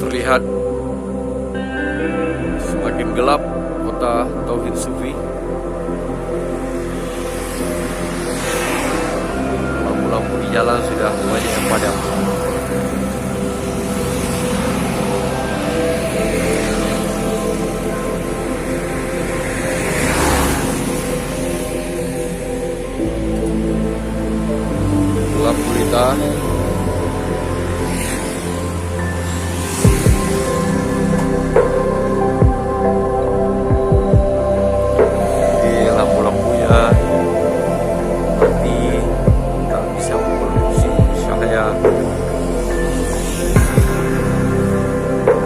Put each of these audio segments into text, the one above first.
Terlihat semakin gelap kota Tauhid Sufi. Lampu-lampu di jalan sudah banyak yang padam. Gelap gulita.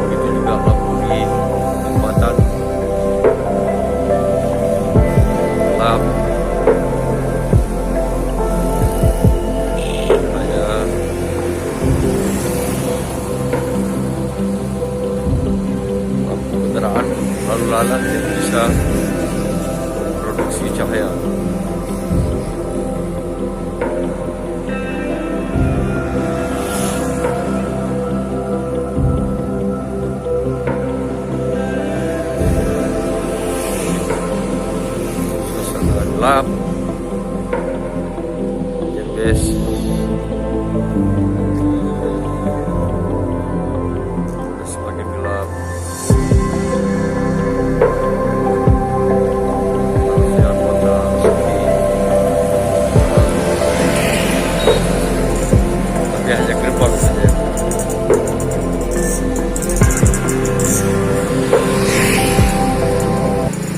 Begitu juga lampu di jembatan gelap. Hanya lampu kendaraan lalu lalang yang bisa produksi cahaya. Gelap, yang best.